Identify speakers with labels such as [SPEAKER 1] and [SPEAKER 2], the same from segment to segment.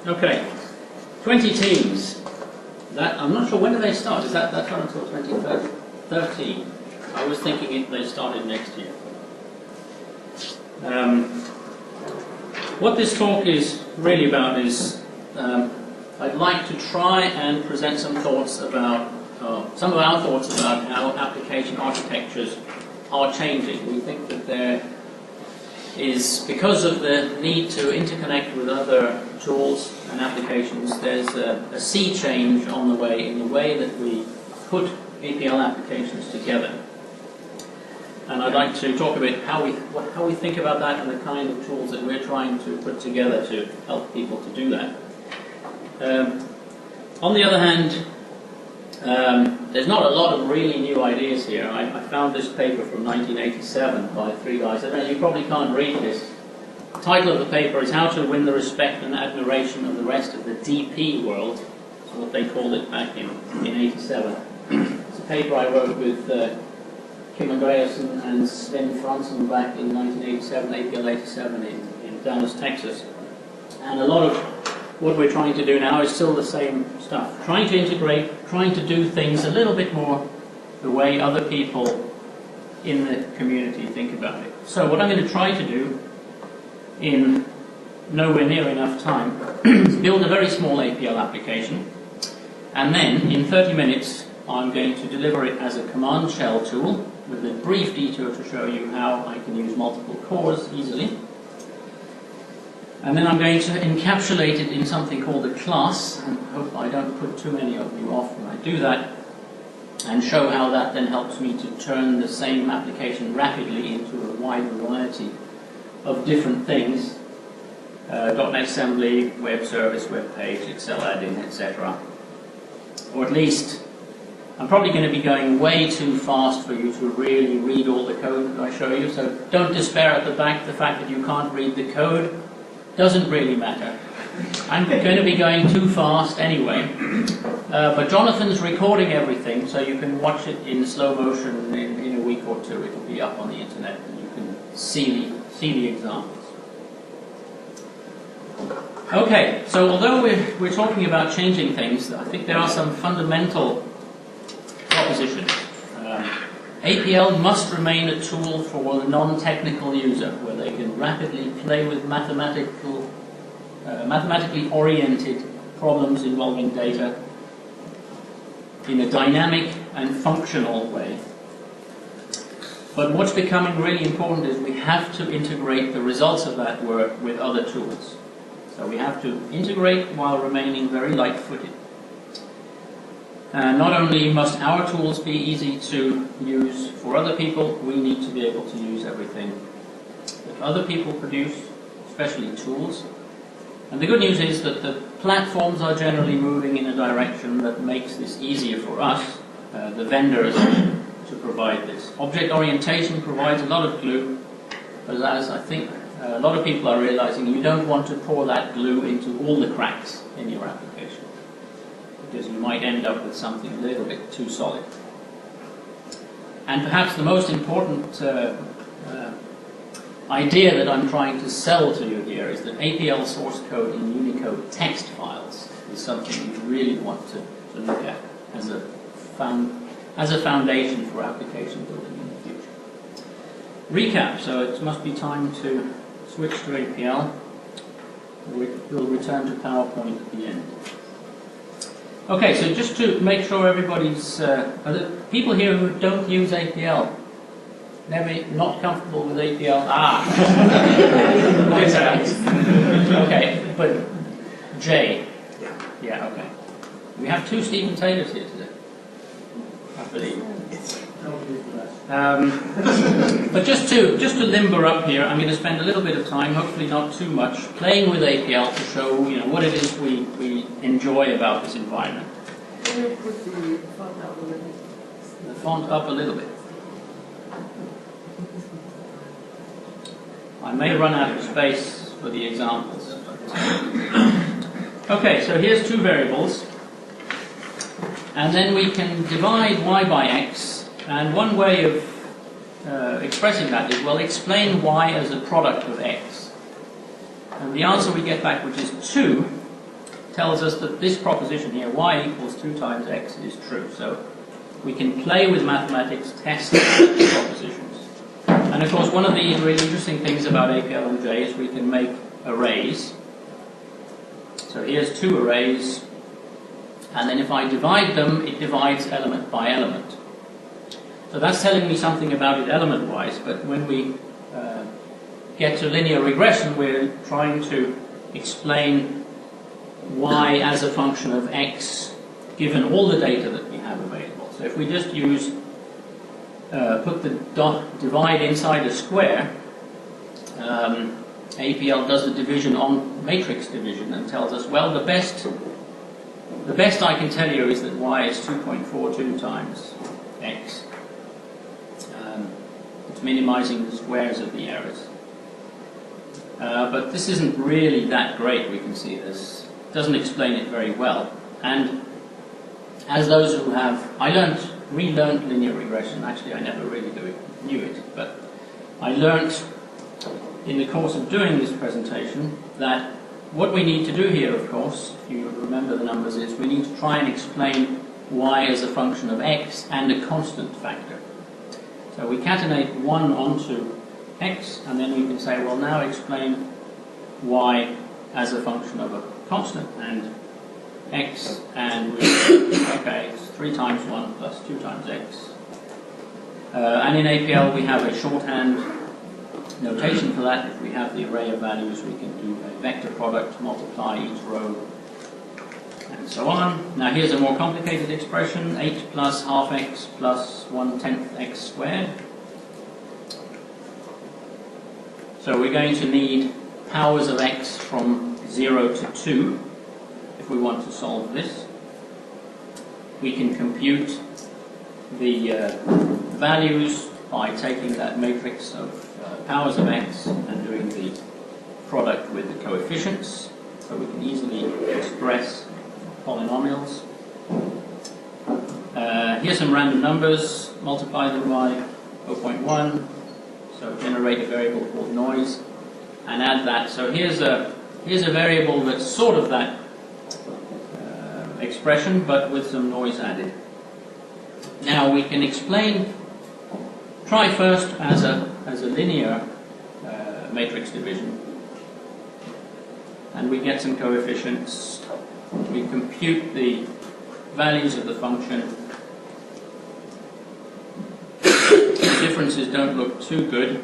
[SPEAKER 1] Okay, 20 teams. That, I'm not sure, when do they start? Is that not until 2013? I was thinking they started next year. What this talk is really about is I'd like to try and present some thoughts about, some of our thoughts about how application architectures are changing. We think that there is, because of the need to interconnect with other tools and applications, there's a sea change on the way in the way that we put APL applications together. And I'd like to talk a bit how we think about that and the kind of tools that we're trying to put together to help people to do that. On the other hand, there's not a lot of really new ideas here. I found this paper from 1987 by three guys. And you probably can't read this. The title of the paper is How to Win the Respect and Admiration of the Rest of the DP World. That's what they called it back in 87. It's a paper I wrote with Kim Andreasen and Sven Franzen back in 1987, APL 87 in Dallas, Texas. And a lot of what we're trying to do now is still the same stuff. Trying to integrate, trying to do things a little bit more the way other people in the community think about it. So what I'm going to try to do in nowhere near enough time is build a very small APL application, and then in 30 minutes I'm going to deliver it as a command shell tool with a brief detour to show you how I can use multiple cores easily. And then I'm going to encapsulate it in something called a class, and hope I don't put too many of you off when I do that, and show how that then helps me to turn the same application rapidly into a wide variety of different things. .NET Assembly, web service, web page, Excel add-in, etc. Or at least, I'm probably going to be going way too fast for you to really read all the code that I show you, so don't despair at the back. The fact that you can't read the code doesn't really matter. I'm going to be going too fast anyway, but Jonathan's recording everything, so you can watch it in slow motion in a week or two. It'll be up on the internet, and you can see the examples. Okay, so although we're talking about changing things, I think there are some fundamental propositions. APL must remain a tool for the non-technical user, where they can rapidly play with mathematically oriented problems involving data in a dynamic and functional way. But what's becoming really important is we have to integrate the results of that work with other tools. So we have to integrate while remaining very light-footed. Not only must our tools be easy to use for other people, we need to be able to use everything that other people produce, especially tools. And the good news is that the platforms are generally moving in a direction that makes this easier for us, the vendors, to provide this. Object orientation provides a lot of glue, but as I think a lot of people are realizing, you don't want to pour that glue into all the cracks in your application, because you might end up with something a little bit too solid. And perhaps the most important idea that I'm trying to sell to you here is that APL source code in Unicode text files is something you really want to look at as a foundation for application building in the future. Recap, so it must be time to switch to APL. We'll return to PowerPoint at the end. Okay, so just to make sure everybody's... are there people here who don't use APL? Not comfortable with APL? Okay, but Jay? Yeah, okay. We have two Stephen Taylors here today, I believe. But just to limber up here, I'm going to spend a little bit of time, hopefully not too much, playing with APL to show what it is we enjoy about this environment.
[SPEAKER 2] Can you put the font up a little bit?
[SPEAKER 1] The font up a little bit. I may run out of space for the examples. Okay, so here's two variables, and then we can divide y by x, and one way of expressing that is, well, explain y as a product of x. And the answer we get back, which is 2, tells us that this proposition here, y equals 2 times x, is true. So we can play with mathematics, test propositions. And of course, one of the really interesting things about APL and J is we can make arrays. So here's 2 arrays, and then if I divide them, it divides element by element. So that's telling me something about it element-wise, but when we get to linear regression, we're trying to explain y as a function of x given all the data that we have available. So if we just use, put the divide inside a square, APL does the division on matrix division and tells us, well, the best I can tell you is that y is 2.42 times x. It's minimizing the squares of the errors. But this isn't really that great, we can see this. It doesn't explain it very well. And as those who have, relearned linear regression. Actually, I never really knew it, but I learned in the course of doing this presentation that what we need to do here, of course, if you remember the numbers, is we need to try and explain y as a function of x and a constant factor. So we catenate 1 onto x, and then we can say, well, now explain y as a function of a constant, and x, and we, okay, it's 3 times 1 plus 2 times x. And in APL we have a shorthand notation for that. If we have the array of values, we can do a vector product, multiply each row, and so on. Now here's a more complicated expression, 8 plus half x plus 1/10 x squared. So we're going to need powers of x from 0 to 2 if we want to solve this. We can compute the values by taking that matrix of powers of x and doing the product with the coefficients. So we can easily express polynomials. Here's some random numbers, multiply them by 0.1, so generate a variable called noise, and add that. So here's a variable that's sort of that expression, but with some noise added. Now we can explain, try first as a linear matrix division, and we get some coefficients. We compute the values of the function. The differences don't look too good.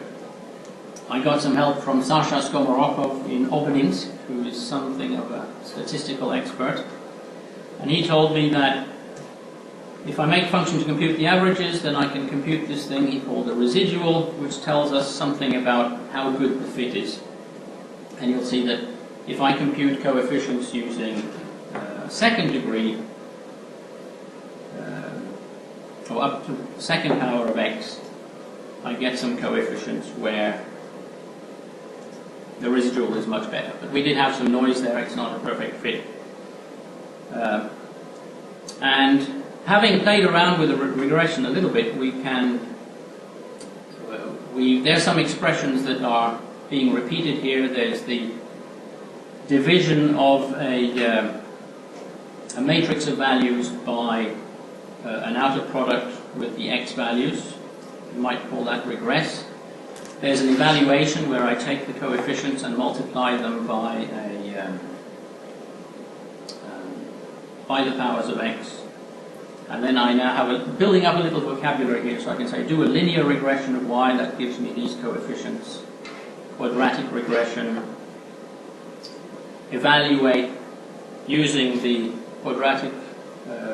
[SPEAKER 1] I got some help from Sasha Skomorokov in Obninsk, who is something of a statistical expert. And he told me that if I make function to compute the averages, then I can compute this thing he called a residual, which tells us something about how good the fit is. And you'll see that if I compute coefficients using second degree, or up to second power of x, I get some coefficients where the residual is much better. But we did have some noise there, it's not a perfect fit. And having played around with the regression a little bit, we can, there's some expressions that are being repeated here. There's the division of a matrix of values by an outer product with the x values. You might call that regress. There's an evaluation where I take the coefficients and multiply them by the powers of x. And then I now have building up a little vocabulary here, so I can say do a linear regression of y, that gives me these coefficients. Quadratic regression. Evaluate using the quadratic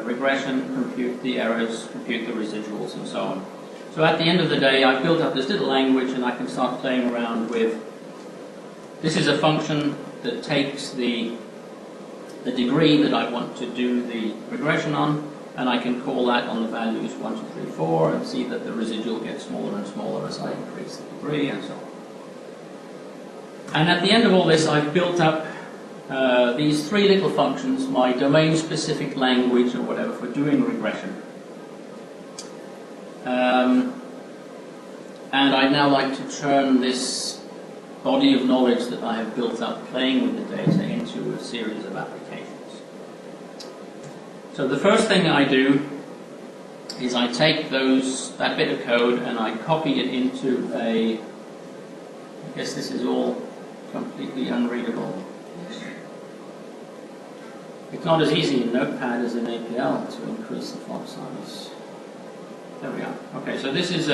[SPEAKER 1] regression, compute the errors, compute the residuals, and so on. So at the end of the day, I've built up this little language, and I can start playing around with, this is a function that takes the degree that I want to do the regression on, and I can call that on the values 1, 2, 3, 4, and see that the residual gets smaller and smaller as I increase the degree, and so on. And at the end of all this, I've built up these 3 little functions, my domain-specific language or whatever, for doing regression. And I'd now like to turn this body of knowledge that I have built up playing with the data into a series of applications. So the first thing I do is I take that bit of code and I copy it into I guess this is all completely unreadable. It's not as easy in Notepad as in APL to increase the font size. There we are. Okay, so this is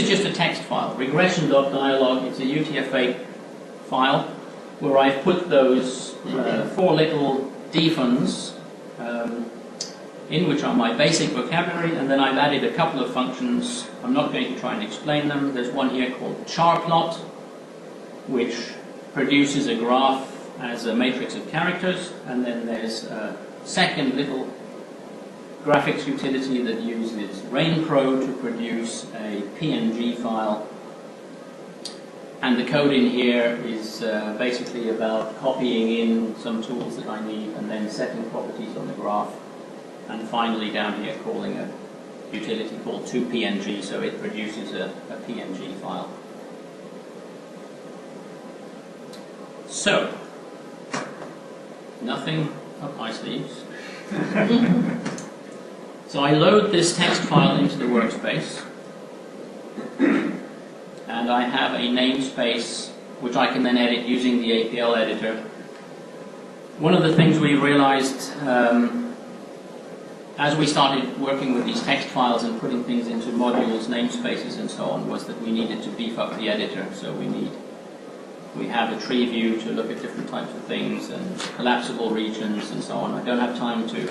[SPEAKER 1] just a text file, regression.dialog. It's a UTF-8 file where I've put those 4 little defuns in, which are my basic vocabulary, and then I've added a couple of functions. I'm not going to try and explain them. There's one here called charplot, which produces a graph as a matrix of characters, and then there's a second little graphics utility that uses RainPro to produce a PNG file. And the code in here is basically about copying in some tools that I need and then setting properties on the graph. And finally down here calling a utility called toPNG, so it produces a PNG file. So, nothing up my sleeves. So I load this text file into the workspace, and I have a namespace which I can then edit using the APL editor. One of the things we realized as we started working with these text files and putting things into modules, namespaces and so on, was that we needed to beef up the editor. So we have a tree view to look at different types of things and collapsible regions and so on. I don't have time to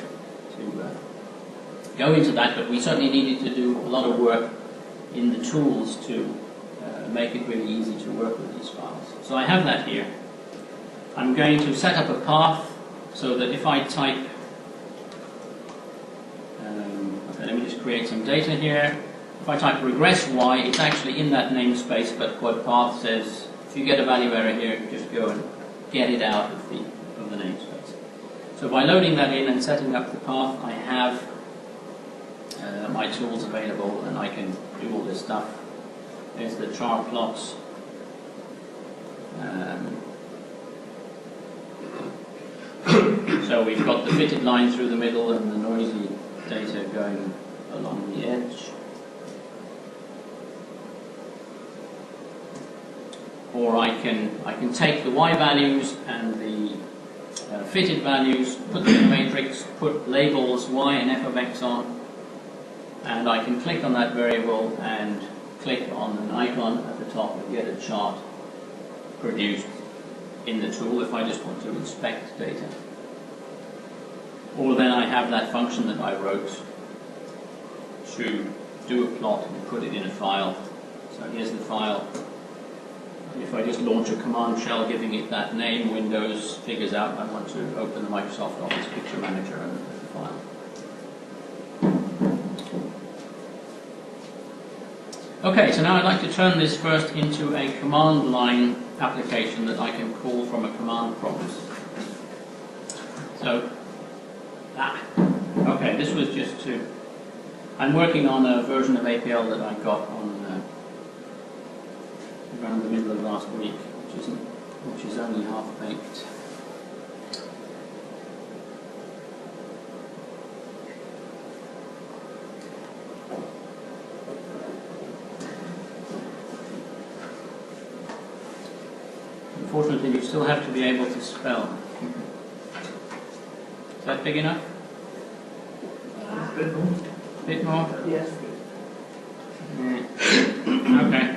[SPEAKER 1] go into that, but we certainly needed to do a lot of work in the tools to make it really easy to work with these files. So I have that here. I'm going to set up a path so that if I type, okay, let me just create some data here. If I type regress y, it's actually in that namespace, but what path says, if you get a value error here, just go and get it out of the namespace. So by loading that in and setting up the path, I have my tools available, and I can do all this stuff. There's the char plots. So we've got the fitted line through the middle and the noisy data going along the edge. Or I can take the y values and the fitted values, put them in a matrix, put labels y and f of x on, and I can click on that variable and click on an icon at the top and get a chart produced in the tool if I just want to inspect data. Or then I have that function that I wrote to do a plot and put it in a file. So here's the file. If I just launch a command shell giving it that name, Windows figures out I want to open the Microsoft Office Picture Manager and put the file. Okay, so now I'd like to turn this first into a command line application that I can call from a command prompt. So, okay, this was just to, I'm working on a version of APL that I got on around the middle of last week, which is only half-baked. Unfortunately, you still have to be able to spell. Is that big enough?
[SPEAKER 2] A bit more.
[SPEAKER 1] Bit more?
[SPEAKER 2] Yes.
[SPEAKER 1] Okay.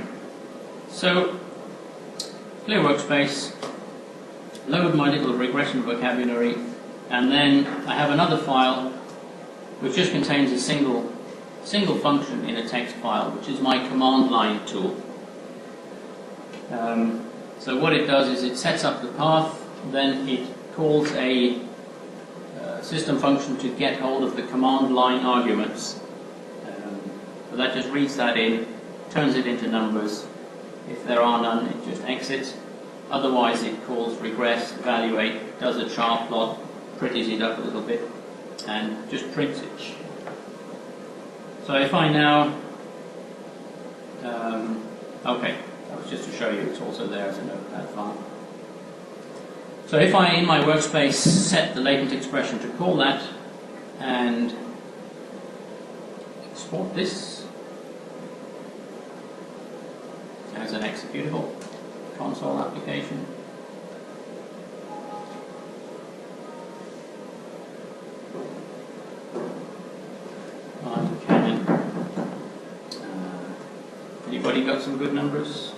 [SPEAKER 1] So, clear workspace, load my little regression vocabulary, and then I have another file which just contains a single function in a text file, which is my command line tool. So what it does is it sets up the path, then it calls a system function to get hold of the command line arguments. So that just reads that in, turns it into numbers. If there are none, it just exits. Otherwise, it calls regress, evaluate, does a chart plot, pretties it up a little bit, and just prints it. So if I now, okay, that was just to show you it's also there as a notepad file. So if I, in my workspace, set the latent expression to call that, and export this as an executable console application. Anybody got some good numbers?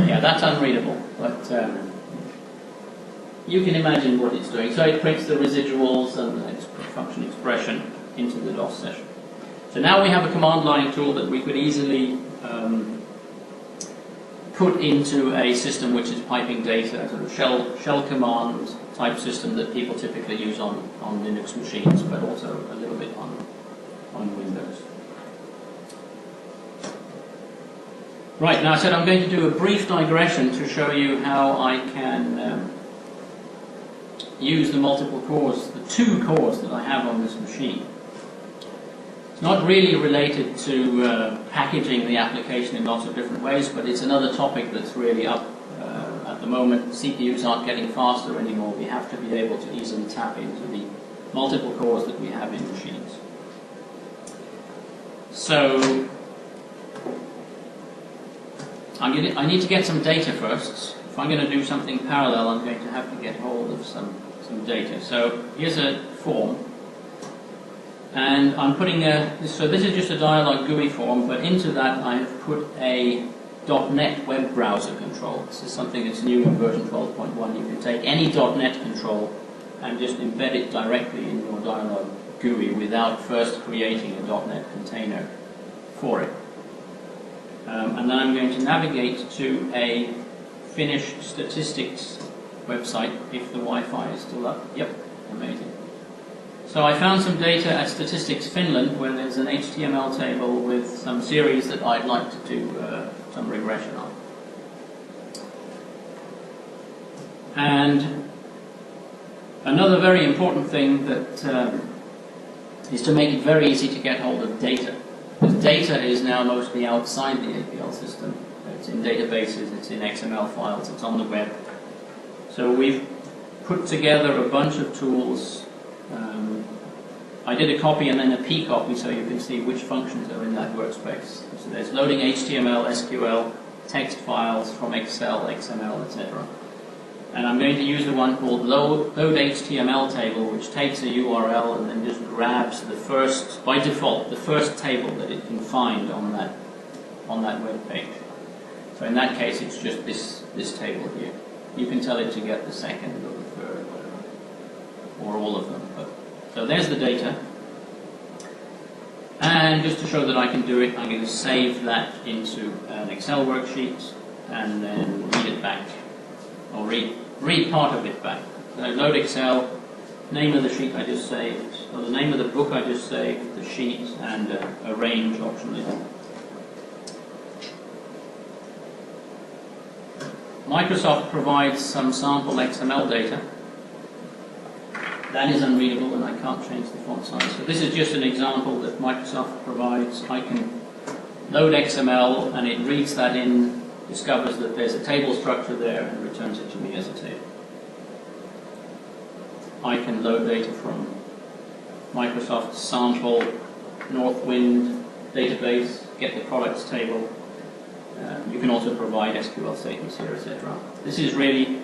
[SPEAKER 1] Yeah, that's unreadable, but you can imagine what it's doing. So it prints the residuals and its function expression into the DOS session. So now we have a command line tool that we could easily put into a system which is piping data, a sort of shell command type system that people typically use on Linux machines, but also a little bit on Windows. Right, now I said I'm going to do a brief digression to show you how I can use the multiple cores, the 2 cores that I have on this machine. It's not really related to packaging the application in lots of different ways, but it's another topic that's really up at the moment. CPUs aren't getting faster anymore. We have to be able to easily tap into the multiple cores that we have in machines. So I need to get some data first. If I'm going to do something parallel, I'm going to have to get hold of some data. So here's a form. And I'm putting so this is just a Dyalog GUI form, but into that I've put a .NET web browser control. This is something that's new in version 12.1. You can take any .NET control and just embed it directly in your Dyalog GUI without first creating a .NET container for it. And then I'm going to navigate to a Finnish statistics website if the Wi-Fi is still up. Yep, amazing. So I found some data at Statistics Finland where there's an HTML table with some series that I'd like to do some regression on. And another very important thing that is to make it very easy to get hold of data. Because data is now mostly outside the APL system. It's in databases, it's in XML files, it's on the web. So we've put together a bunch of tools. I did a copy and then a p-copy so you can see which functions are in that workspace. So there's loading HTML, SQL, text files from Excel, XML, etc. And I'm going to use the one called load HTML table, which takes a URL and then just grabs the first, by default, the first table that it can find on that web page. So in that case, it's just this table here. You can tell it to get the second or the third, or all of them. So there's the data. And just to show that I can do it, I'm going to save that into an Excel worksheet and then read it back, or read part of it back. So load Excel, name of the sheet I just saved, or the name of the book I just saved, the sheet, and a range optionally. Microsoft provides some sample XML data. That is unreadable and I can't change the font size. So this is just an example that Microsoft provides. I can load XML and it reads that in, discovers that there's a table structure there and returns it to me as a table. I can load data from Microsoft's sample Northwind database, get the products table. You can also provide SQL statements here, etc. This is really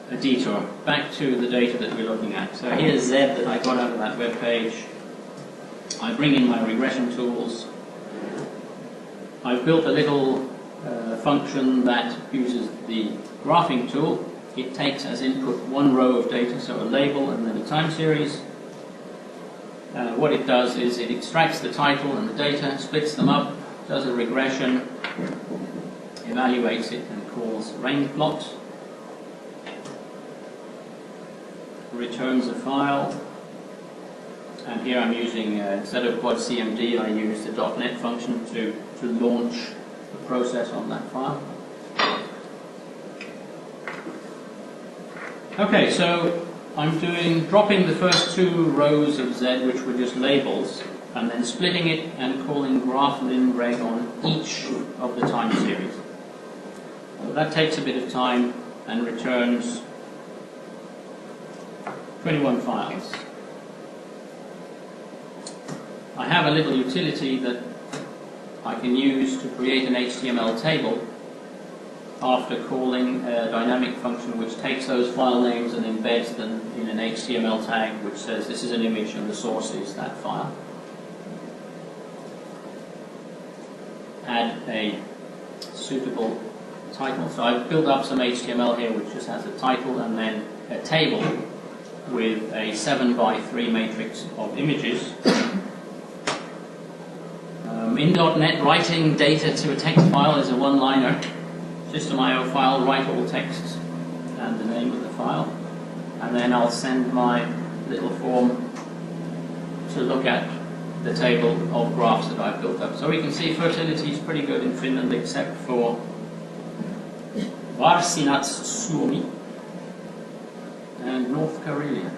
[SPEAKER 1] a detour. Back to the data that we're looking at. So here's Z that I got out of that web page. I bring in my regression tools. I've built a little function that uses the graphing tool. It takes as input one row of data, so a label and then a time series. What it does is it extracts the title and the data, splits them up, does a regression, evaluates it and calls rain plot, returns a file, and here I'm using, instead of quad CMD, I use the .NET function to launch the process on that file. Okay, so I'm dropping the first 2 rows of Z, which were just labels, and then splitting it and calling graph lim reg on each of the time series. So that takes a bit of time and returns 21 files. I have a little utility that I can use to create an HTML table after calling a dynamic function which takes those file names and embeds them in an HTML tag which says this is an image and the source is that file. Add a suitable title. So I've built up some HTML here which just has a title and then a table with a 7x3 matrix of images. In .NET, writing data to a text file is a one-liner. System.io file, write all text and the name of the file. And then I'll send my little form to look at the table of graphs that I've built up. So we can see fertility is pretty good in Finland except for Varsinais-Suomi and North Karelia.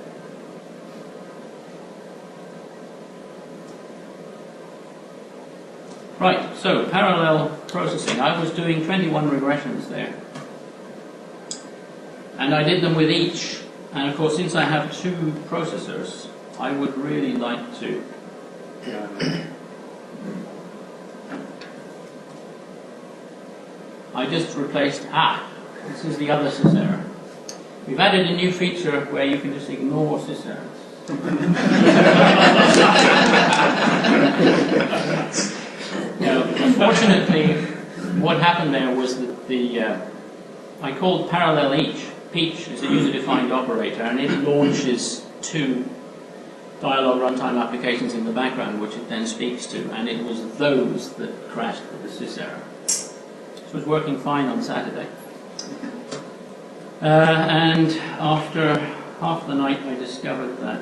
[SPEAKER 1] Right, so parallel processing. I was doing 21 regressions there. And I did them with each. And of course, since I have two processors, I would really like to I just replaced, this is the other syserm. We've added a new feature where you can just ignore syserms. Now, unfortunately, what happened there was that I called parallel each. Peach is a user-defined operator, and it launches two dialog runtime applications in the background, which it then speaks to, and it was those that crashed with the syserm. It was working fine on Saturday. And after half the night, I discovered that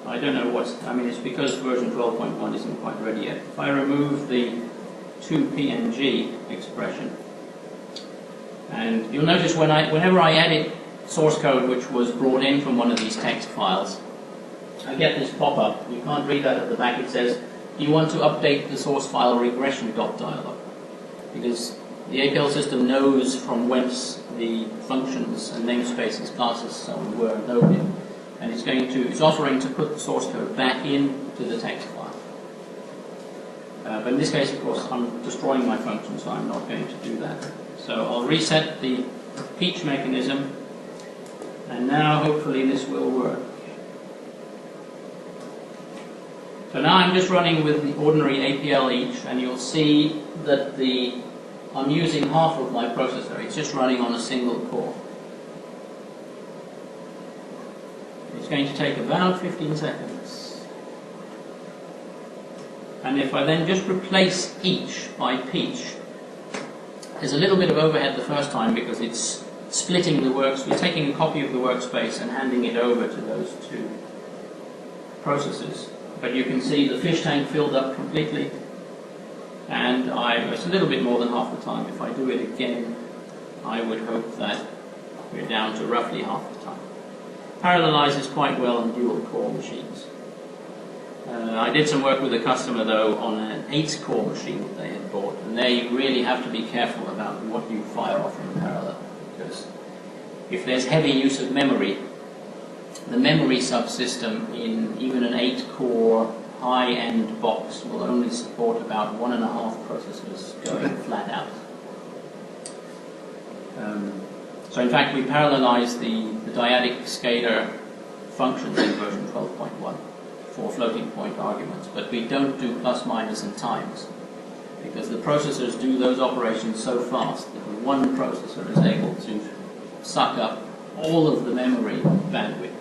[SPEAKER 1] I don't know it's because version 12.1 isn't quite ready yet. If I remove the 2PNG expression, and you'll notice whenever I edit source code which was brought in from one of these text files, I get this pop-up. You can't read that at the back. It says, do you want to update the source file regression.dialog? Because the APL system knows from whence the functions and namespaces, classes, so on were loaded. And it's offering to put the source code back into the text file. But in this case, of course, I'm destroying my function, so I'm not going to do that. So I'll reset the Peach mechanism, and now hopefully this will work. So now I'm just running with the ordinary APL each, and you'll see that I'm using half of my processor. It's just running on a single core. It's going to take about 15 seconds. And if I then just replace each by Peach, there's a little bit of overhead the first time because it's splitting the workspace. We're taking a copy of the workspace and handing it over to those two processes. But you can see the fish tank filled up completely. And it's a little bit more than half the time. If I do it again, I would hope that we're down to roughly half the time. Parallelizes quite well on dual-core machines. I did some work with a customer, though, on an 8-core machine that they had bought, and there you really have to be careful about what you fire off in parallel, because if there's heavy use of memory, the memory subsystem in even an 8-core high-end box will only support about 1.5 processors going flat out. So in fact, we parallelize the dyadic scalar functions in version 12.1 for floating point arguments, but we don't do plus, minus, and times, because the processors do those operations so fast that one processor is able to suck up all of the memory bandwidth.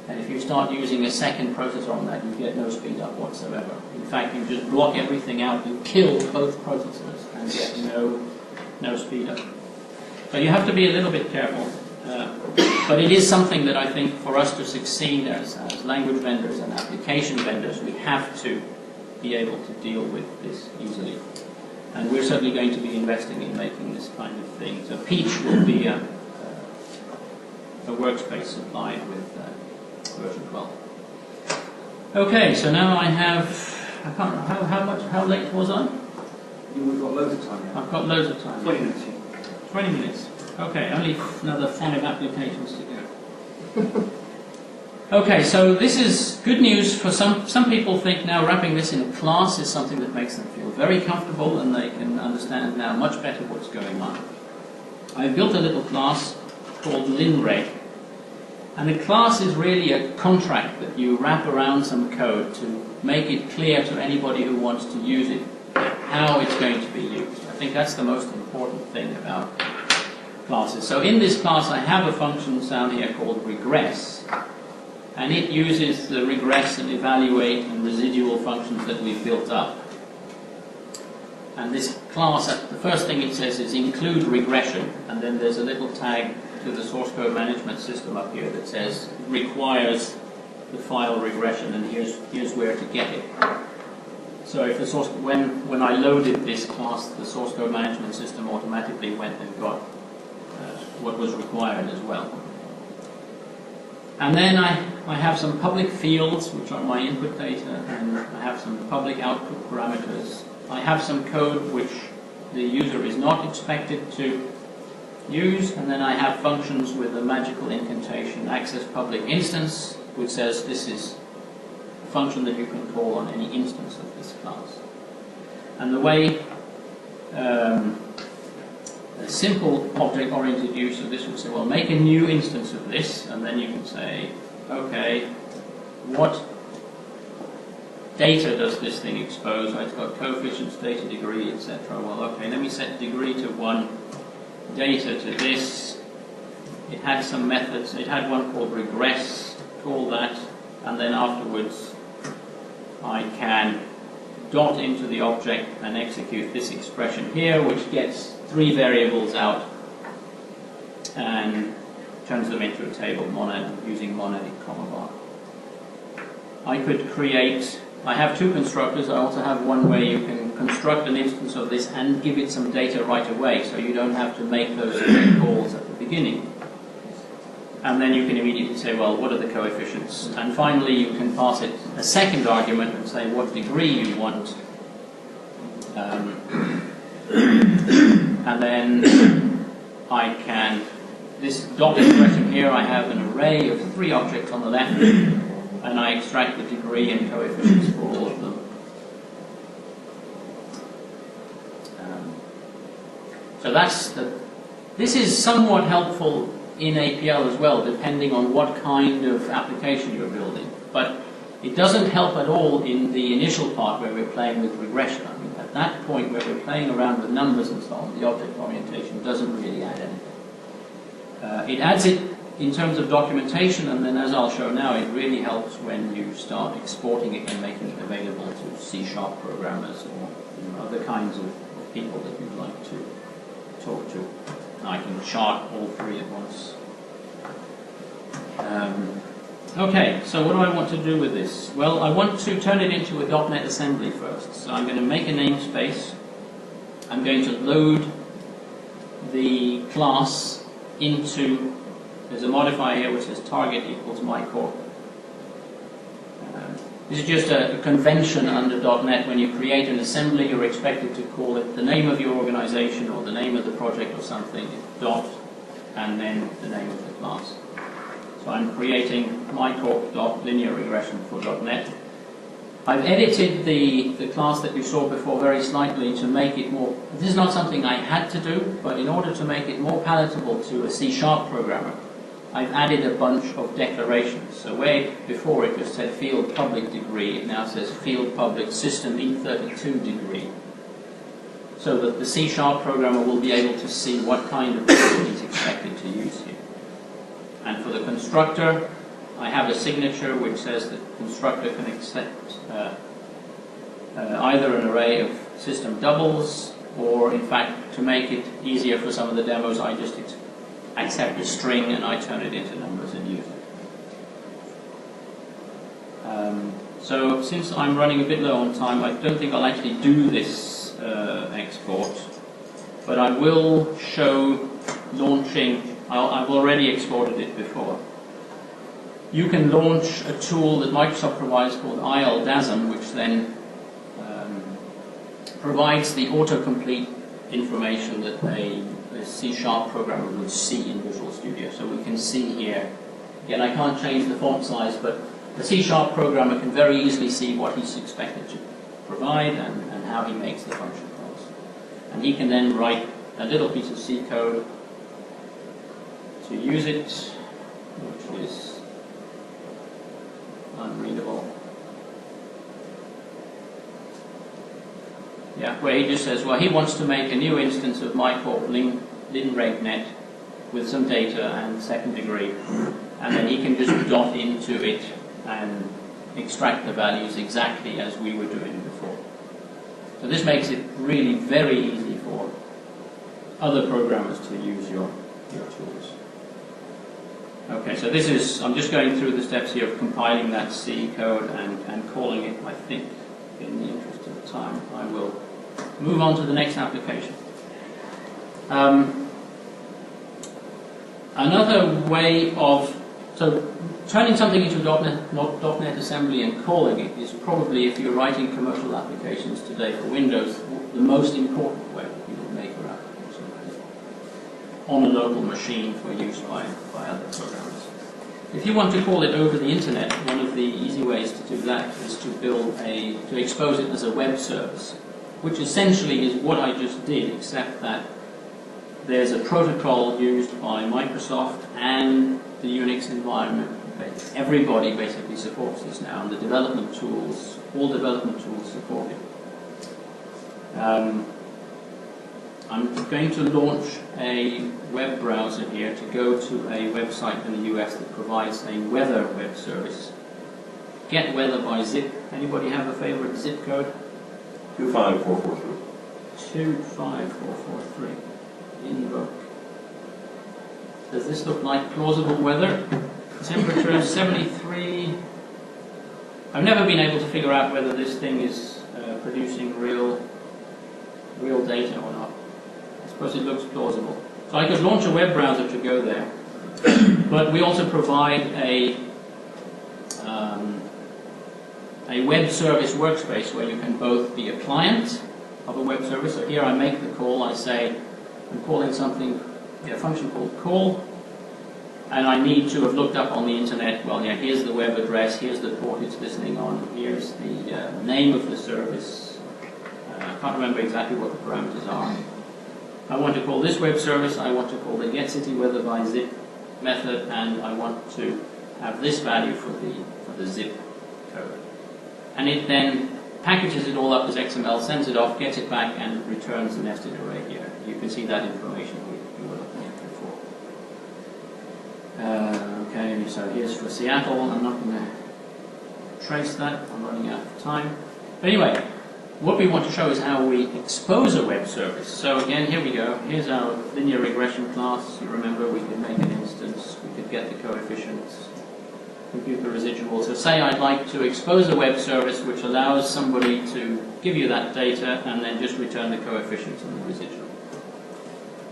[SPEAKER 1] And if you start using a second processor on that, you get no speed up whatsoever. In fact, you just block everything out, you kill both processors and get no speed up. So you have to be a little bit careful. But it is something that I think for us to succeed as language vendors and application vendors, we have to be able to deal with this easily. And we're certainly going to be investing in making this kind of thing. So Peach will be a workspace supplied with version 12. Okay, so now I have, I can't remember, how late was I?
[SPEAKER 2] You've got loads of time now.
[SPEAKER 1] I've got loads of time.
[SPEAKER 2] 20 minutes.
[SPEAKER 1] 20 minutes. Okay, only another 5 applications to go. Okay, so this is good news for some people think now wrapping this in a class is something that makes them feel very comfortable and they can understand now much better what's going on. I've built a little class called linreg. And the class is really a contract that you wrap around some code to make it clear to anybody who wants to use it how it's going to be used. I think that's the most important thing about classes. So in this class I have a function down here called regress, and it uses the regress and evaluate and residual functions that we've built up. And this class, the first thing it says is include regression, and then there's a little tag to the source code management system up here that says requires the file regression, and here's where to get it. So if the source, when I loaded this class, the source code management system automatically went and got what was required as well. And then I have some public fields, which are my input data, and I have some public output parameters. I have some code which the user is not expected to use, and then I have functions with a magical incantation, access public instance, which says this is a function that you can call on any instance of this class. And the way a simple object-oriented use of this would say, well, make a new instance of this, and then you can say, okay, what data does this thing expose? It's got coefficients, data degree, etc. Well, okay, let me set degree to 1, data to this. It had some methods. It had one called regress, call that, and then afterwards I can dot into the object and execute this expression here, which gets 3 variables out and turns them into a table monad using monadic comma bar. I could create, I have 2 constructors. I also have one where you can construct an instance of this and give it some data right away, so you don't have to make those 3 calls at the beginning. And then you can immediately say, well, what are the coefficients? And finally, you can pass it a second argument and say what degree you want. And then I can, this dot expression here, I have an array of 3 objects on the left, and I extract the degree and coefficients for all of them. So this is somewhat helpful in APL as well, depending on what kind of application you're building. But it doesn't help at all in the initial part where we're playing with regression. I mean, at that point where we're playing around with numbers and so on, the object orientation doesn't really add anything. It adds it in terms of documentation, and then as I'll show now, it really helps when you start exporting it and making it available to C# programmers or other kinds of people that you'd like to talk to. I can chart all 3 at once. Okay, so what do I want to do with this? Well, I want to turn it into a .NET assembly first. So I'm going to make a namespace. I'm going to load the class into, there's a modifier here which says target equals mycorp. This is just a convention under .NET. When you create an assembly, you're expected to call it the name of your organization or the name of the project or something, dot, and then the name of the class. So I'm creating mycorp.linear regression for .NET. I've edited the class that you saw before very slightly to make it more, this is not something I had to do, but in order to make it more palatable to a C# programmer, I've added a bunch of declarations. So where before it just said field public degree, it now says field public system E32 degree. So that the C# programmer will be able to see what kind of degree he's expected to use here. And for the constructor, I have a signature which says that the constructor can accept either an array of system doubles, or in fact, to make it easier for some of the demos, I just accept a string and I turn it into numbers and use it. So since I'm running a bit low on time, I don't think I'll actually do this export, but I will show launching. I've already exported it before. You can launch a tool that Microsoft provides called ILDASM, which then provides the autocomplete information that a a C# programmer would see in Visual Studio. So we can see here, again, I can't change the font size, but the C# programmer can very easily see what he's expected to provide and how he makes the function calls. And he can then write a little piece of C code to use it, which is unreadable. Yeah, where he just says, well, he wants to make a new instance of MyCorp linRegNet with some data and second degree, and then he can just dot into it and extract the values exactly as we were doing before. So this makes it really very easy for other programmers to use your tools. Okay, so this is, I'm just going through the steps here of compiling that C code and calling it. I think, in the interest of time, I will move on to the next application. Another way of, so turning something into .NET assembly and calling it is probably, if you're writing commercial applications today for Windows, the most important way that you would make your application on a local machine for use by other programmers. If you want to call it over the internet, one of the easy ways to do that is to expose it as a web service, which essentially is what I just did, except that there's a protocol used by Microsoft and the Unix environment. Everybody basically supports this now, and the development tools, all development tools support it. I'm going to launch a web browser here to go to a website in the US that provides a weather web service. Get weather by zip. Anybody have a favorite zip code?
[SPEAKER 3] 25443.
[SPEAKER 1] 25443. Invoke. Does this look like plausible weather? Temperature 73. I've never been able to figure out whether this thing is producing real data or not. I suppose it looks plausible. So I could launch a web browser to go there. But we also provide a web service workspace where you can both be a client of a web service. So here I make the call. I say I'm calling something, a function called call, and I need to have looked up on the internet. Well, yeah, here's the web address, here's the port it's listening on, here's the name of the service. I can't remember exactly what the parameters are. I want to call this web service, I want to call the getCityWeatherByZip method, and I want to have this value for the zip code. And it then packages it all up as XML, sends it off, gets it back, and returns the nested array here. You can see that information we were looking at before. Okay, so here's for Seattle. I'm not going to trace that. I'm running out of time. But anyway, what we want to show is how we expose a web service. So again, here we go. Here's our linear regression class. You remember we could make an instance. We could get the coefficients, compute the residual. So say I'd like to expose a web service which allows somebody to give you that data and then just return the coefficients and the residual.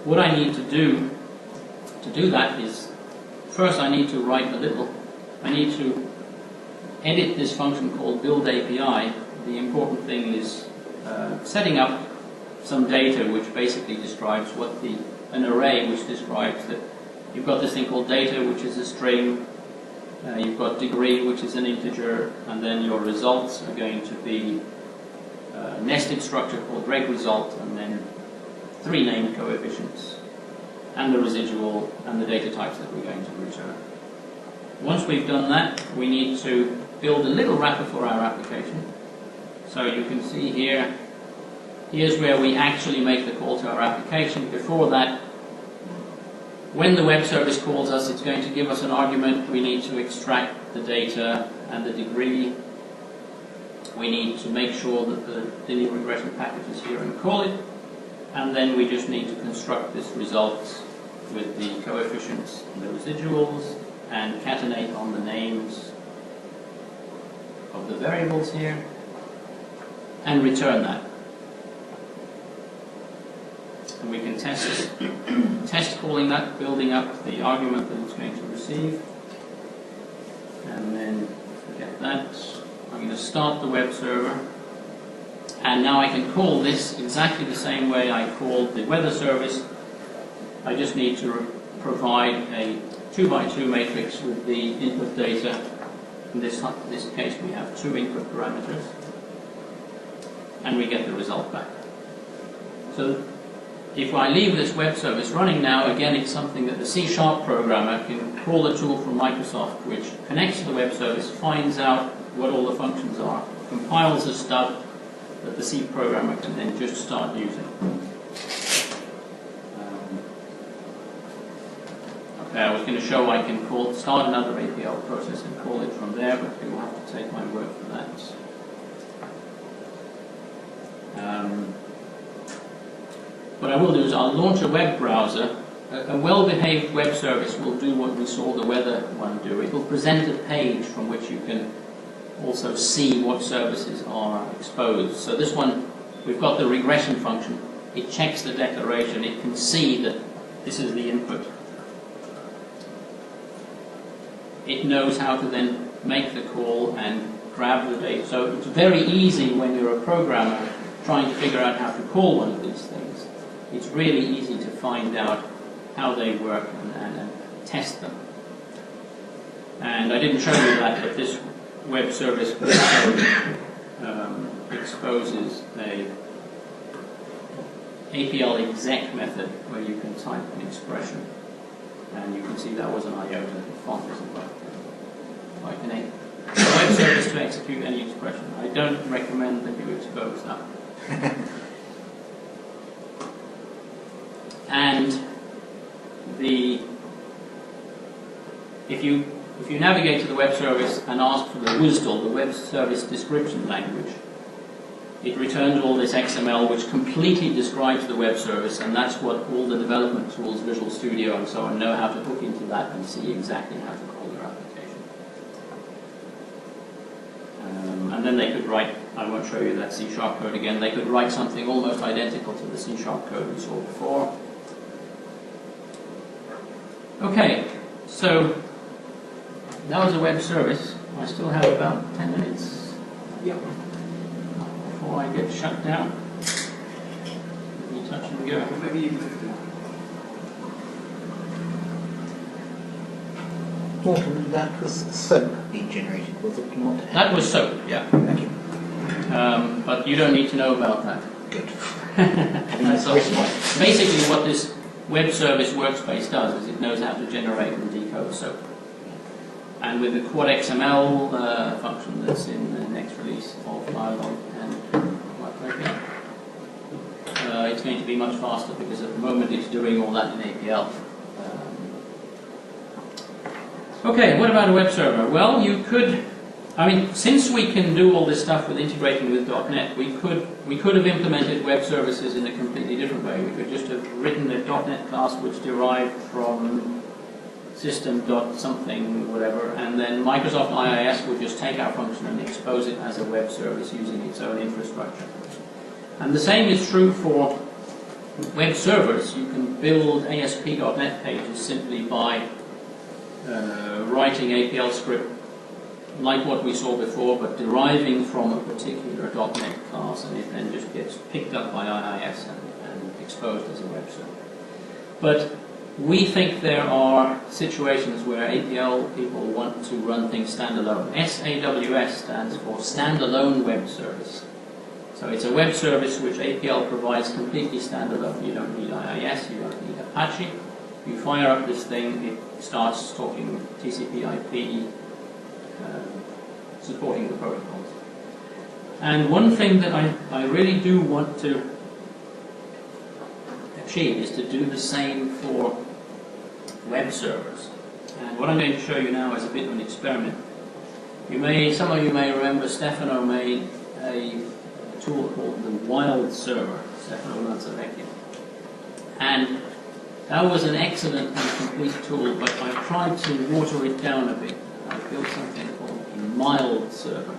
[SPEAKER 1] What I need to do that is, first I need to write I need to edit this function called build API. The important thing is setting up some data which basically describes an array which describes that you've got this thing called data, which is a string. You've got degree, which is an integer, and then your results are going to be a nested structure called regResult, and then 3 named coefficients, and the residual, and the data types that we're going to return. Once we've done that, we need to build a little wrapper for our application. So you can see here, here's where we actually make the call to our application. Before that, when the web service calls us, it's going to give us an argument. We need to extract the data and the degree. We need to make sure that the linear regression package is here and call it. And then we just need to construct this result with the coefficients and the residuals and catenate on the names of the variables here and return that. And we can test calling that, building up the argument that it's going to receive. And then forget that. I'm going to start the web server. And now I can call this exactly the same way I called the weather service. I just need to provide a 2x2 matrix with the input data. In this case, we have 2 input parameters, and we get the result back. So if I leave this web service running now, again, it's something that the C# programmer can call a tool from Microsoft which connects to the web service, finds out what all the functions are, compiles the stuff that the C programmer can then just start using. Okay, I was going to show I can start another APL process and call it from there, but you will have to take my word for that. What I will do is I'll launch a web browser. A well-behaved web service will do what we saw the weather one do. It will present a page from which you can also see what services are exposed. So this one, we've got the regression function. It checks the declaration. It can see that this is the input. It knows how to then make the call and grab the data. So it's very easy when you're a programmer trying to figure out how to call one of these things. It's really easy to find out how they work and test them. And I didn't show you that, but this web service also exposes a APL exec method where you can type an expression, and you can see that was an iota. The font isn't right. Like a web service to execute any expression. I don't recommend that you expose that. And if you navigate to the web service and ask for the WSDL, the web service description language, it returns all this XML which completely describes the web service, and that's what all the development tools, Visual Studio and so on, know how to hook into that and see exactly how to call their application. And then they could write, I won't show you that C# code again, they could write something almost identical to the C# code we saw before. Okay, so that was a web service. I still have about 10 minutes before I get shut down. Let me touch and go.
[SPEAKER 2] Maybe even 15.
[SPEAKER 3] Morten, that was soap being generated, was it not?
[SPEAKER 1] That was soap, yeah.
[SPEAKER 3] Thank you.
[SPEAKER 1] But you don't need to know about that.
[SPEAKER 3] Good.
[SPEAKER 1] That's awesome. Basically what this web service workspace does is it knows how to generate and decode soap. And with the quad XML function that's in the next release of Dialog and it's going to be much faster, because at the moment it's doing all that in APL. Okay, what about a web server? Well, you could, since we can do all this stuff with integrating with .NET, we could have implemented web services in a completely different way. We could just have written a .NET class which derived from system.something, whatever, and then Microsoft IIS would just take our function and expose it as a web service using its own infrastructure. And the same is true for web servers. You can build ASP.NET pages simply by writing APL script like what we saw before, but deriving from a particular .NET class, and it then just gets picked up by IIS and exposed as a web server. But we think there are situations where APL people want to run things standalone. SAWS stands for Standalone Web Service. So it's a web service which APL provides completely standalone. You don't need IIS, you don't need Apache. You fire up this thing, it starts talking TCP/IP, supporting the protocols. And one thing that I really do want to achieve is to do the same for web servers. And what I'm going to show you now is a bit of an experiment. Some of you may remember Stefano made a tool called the Wild Server, Stefano Lanzavecchia. And that was an excellent and complete tool, but I tried to water it down a bit. I built something called the Mild Server.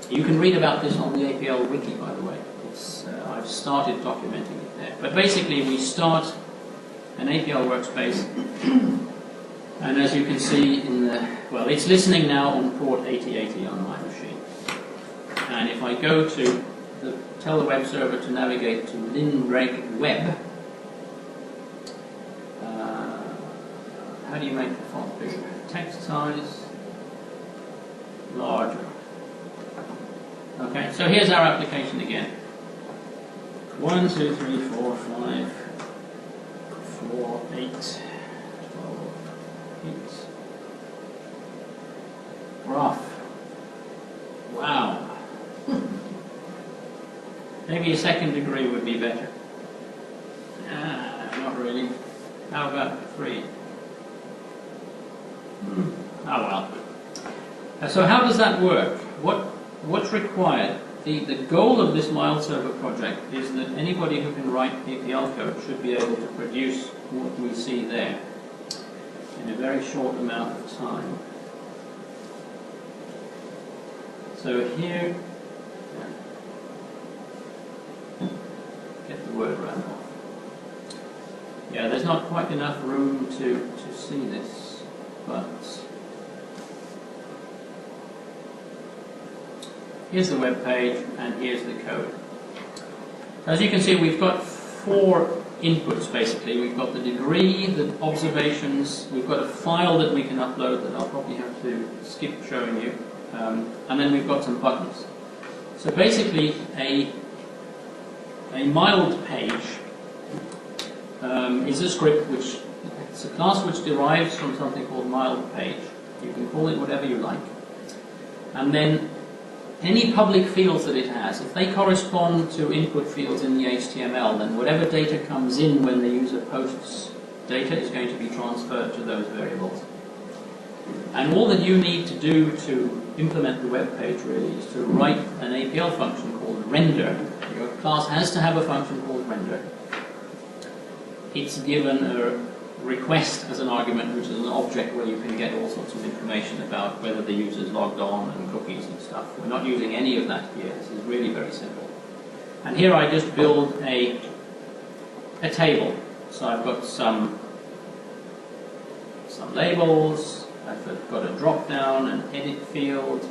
[SPEAKER 1] You can read about this on the APL wiki, by the way. I've started documenting it there. But basically, we start an APL workspace, and as you can see it's listening now on port 8080 on my machine. And if I go to tell the web server to navigate to linregweb. How do you make the font bigger? Text size larger. Okay, so here's our application again. 1, 2, 3, 4, 5, 4, 8, 12, 8. Graph. Wow. Maybe a second degree would be better. Not really. How about 3? Oh well. So how does that work? What's required? The goal of this mild server project is that anybody who can write APL code should be able to produce what we see there in a very short amount of time. So here, get the word round off. Yeah, there's not quite enough room to see this, but here's the web page and here's the code. As you can see, we've got 4 inputs basically. We've got the degree, the observations, we've got a file that we can upload that I'll probably have to skip showing you, and then we've got some buttons. So basically a mild page is a script which, it's a class which derives from something called mild page. You can call it whatever you like. And then any public fields that it has, if they correspond to input fields in the HTML, then whatever data comes in when the user posts data is going to be transferred to those variables. And all that you need to do to implement the web page really is to write an APL function called render. Your class has to have a function called render. It's given a request as an argument, which is an object where you can get all sorts of information about whether the user's logged on and cookies and stuff. We're not using any of that here. This is really very simple. And here I just build a table. So I've got some labels, I've got a drop down, an edit field,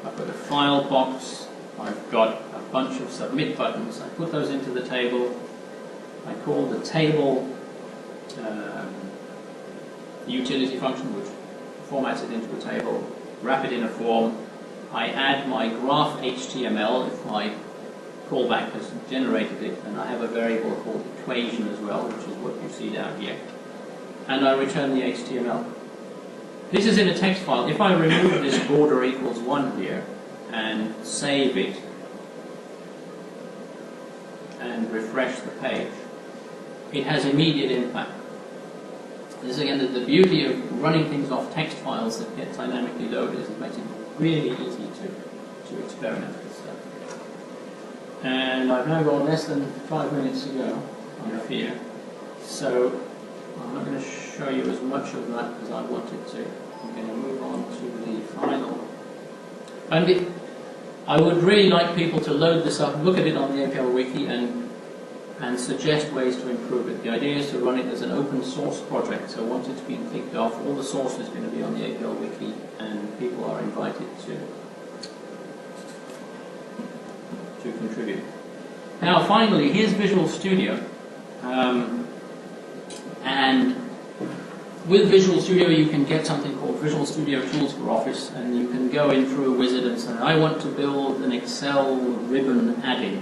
[SPEAKER 1] I've got a file box, I've got a bunch of submit buttons. I put those into the table. I call the table utility function, which formats it into a table, wrap it in a form. I add my graph HTML if my callback has generated it, and I have a variable called equation as well, which is what you see down here. And I return the HTML. This is in a text file. If I remove this border equals 1 here and save it and refresh the page, it has immediate impact. This is again the beauty of running things off text files that get dynamically loaded. It makes it really easy to experiment with stuff. And I've now got less than 5 minutes to go, I fear. So I'm not going to show you as much of that as I wanted to. I'm going to move on to the final. And I would really like people to load this up, look at it on the APL wiki, and suggest ways to improve it. The idea is to run it as an open source project, so once it's been kicked off, all the source is going to be on the APL wiki, and people are invited to contribute. Now finally, here's Visual Studio. And with Visual Studio you can get something called Visual Studio Tools for Office, and you can go in through a wizard and say, I want to build an Excel ribbon add-in.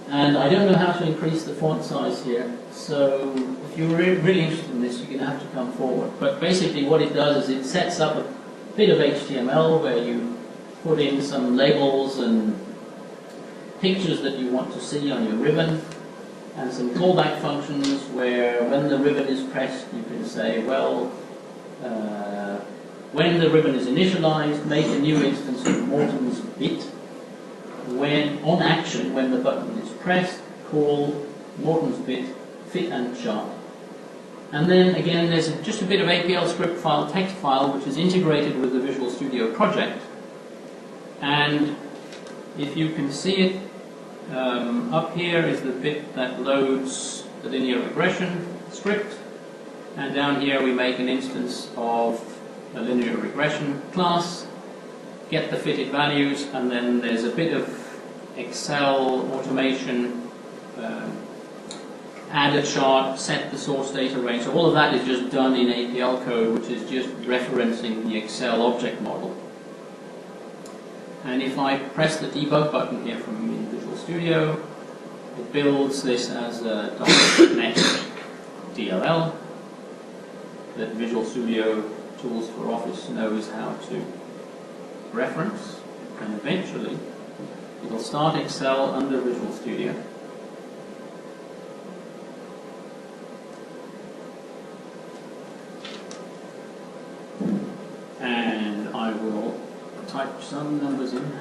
[SPEAKER 1] And I don't know how to increase the font size here, so if you're really interested in this, you're going to have to come forward. But basically what it does is it sets up a bit of HTML where you put in some labels and pictures that you want to see on your ribbon, and some callback functions where when the ribbon is pressed you can say, well, when the ribbon is initialized, make a new instance of Morten's bit. When on action, when the button is pressed, call Morten's bit fit and chart. And then again, there's just a bit of APL script file, text file, which is integrated with the Visual Studio project. And if you can see it, up here is the bit that loads the linear regression script, and down here we make an instance of a linear regression class, get the fitted values, and then there's a bit of Excel automation, add a chart, set the source data range. So all of that is just done in APL code, which is just referencing the Excel object model. And if I press the debug button here from Visual Studio, it builds this as a .NET DLL that Visual Studio Tools for Office knows how to reference, and eventually it'll start Excel under Visual Studio. And I will type some numbers in.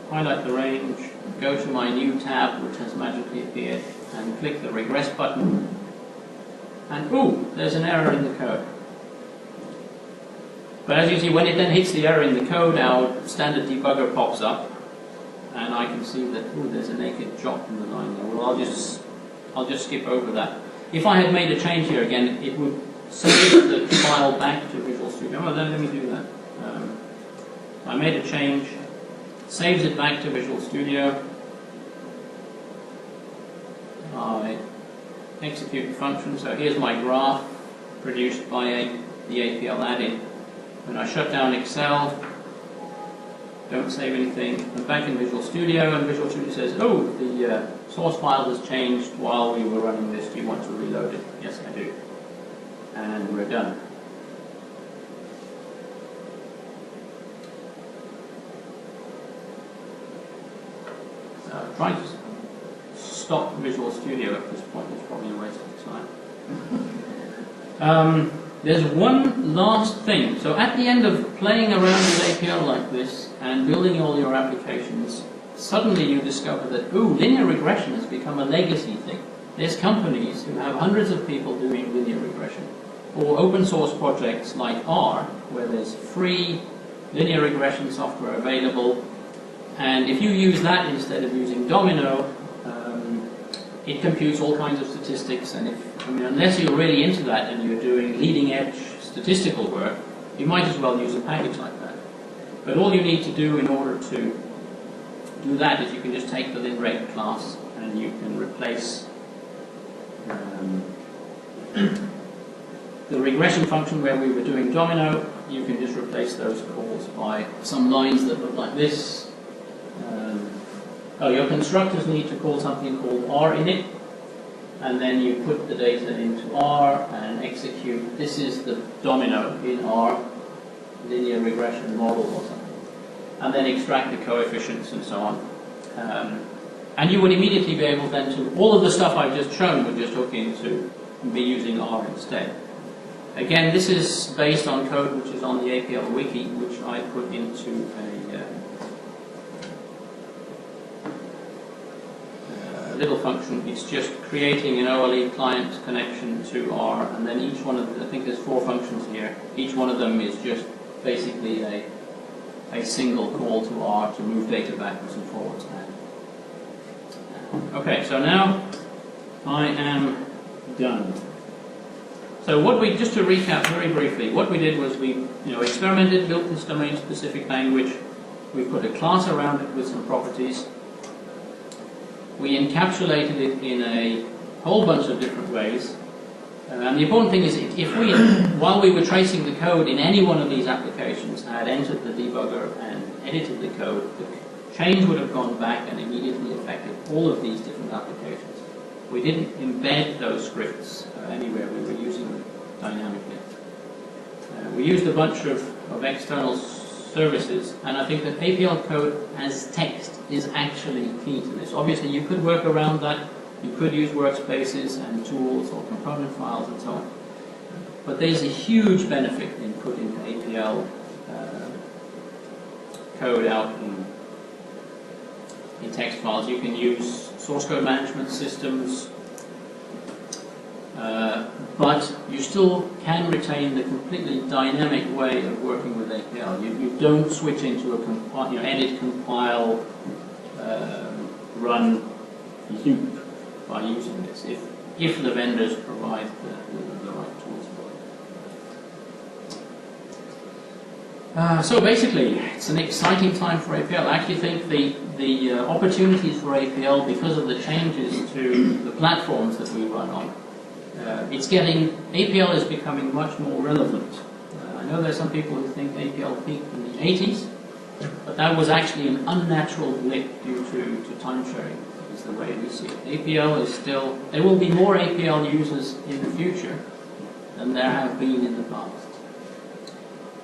[SPEAKER 1] Highlight the range, go to my new tab which has magically appeared, and click the regress button. And ooh, there's an error in the code. But as you see, when it then hits the error in the code, our standard debugger pops up, and I can see that ooh, there's a naked jot in the line there. Well, I'll just skip over that. If I had made a change here again, it would save the file back to Visual Studio. Oh, then let me do that. I made a change, saves it back to Visual Studio. I execute the function. So here's my graph produced by the APL add-in. When I shut down Excel, don't save anything, I'm back in Visual Studio, and Visual Studio says, oh, the source file has changed while we were running this. Do you want to reload it? Yes, I do. And we're done. Trying to stop Visual Studio at this point is probably a waste of time. There's one last thing. So at the end of playing around with APL like this and building all your applications, suddenly you discover that, ooh, linear regression has become a legacy thing. There's companies who have hundreds of people doing linear regression, or open source projects like R, where there's free linear regression software available. And if you use that instead of using Domino, it computes all kinds of statistics. And unless you're really into that and you're doing leading edge statistical work, you might as well use a package like that. But all you need to do in order to do that is you can just take the linreg class and you can replace the regression function where we were doing Domino. You can just replace those calls by some lines that look like this. Your constructors need to call something called R_init, and then you put the data into R and execute. This is the Domino in R, linear regression model or something, and then extract the coefficients and so on. And you would immediately be able then to, all of the stuff I've just shown would just hook into and be using R instead. Again, this is based on code which is on the APL wiki, which I put into a little function. It's just creating an OLE client connection to R, and then each one of the, I think there's 4 functions here. Each one of them is just basically a single call to R to move data backwards and forwards. Okay, so now I am done. So what we, just to recap very briefly, what we did was we experimented, built this domain-specific language. We put a class around it with some properties. We encapsulated it in a whole bunch of different ways. And the important thing is, if we, while we were tracing the code in any one of these applications, had entered the debugger and edited the code, the change would have gone back and immediately affected all of these different applications. We didn't embed those scripts anywhere. We were using them dynamically. We used a bunch of external services, and I think that APL code as text is actually key to this. Obviously, you could work around that. You could use workspaces and tools or component files and so on. But there's a huge benefit in putting APL code out in text files. You can use source code management systems, but you still can retain the completely dynamic way of working with APL. You don't switch into a edit, compile, run loop by using this, if the vendors provide the right tools So basically, it's an exciting time for APL. I actually think the opportunities for APL, because of the changes to the platforms that we run on, APL is becoming much more relevant. I know there's some people who think APL peaked in the 80s, but that was actually an unnatural blip due to time sharing, is the way we see it. APL is still, there will be more APL users in the future than there have been in the past.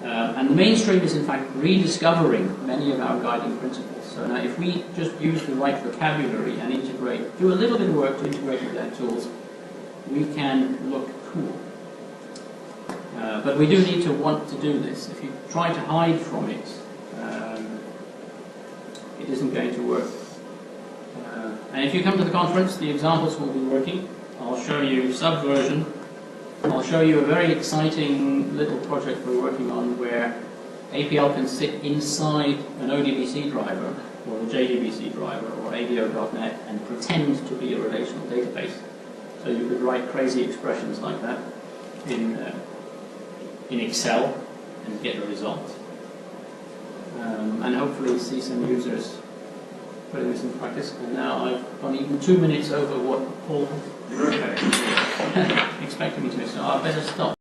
[SPEAKER 1] And the mainstream is in fact rediscovering many of our guiding principles. So now if we just use the right vocabulary and integrate, do a little bit of work to integrate with their tools, we can look cool. But we do need to want to do this. If you try to hide from it, it isn't going to work. And if you come to the conference, the examples will be working. I'll show you Subversion. I'll show you a very exciting little project we're working on where APL can sit inside an ODBC driver or a JDBC driver or ADO.NET and pretend to be a relational database. So you could write crazy expressions like that in Excel and get a result. And hopefully see some users putting this in practice. And now I've gone even 2 minutes over what Paul expected me to, so I better stop.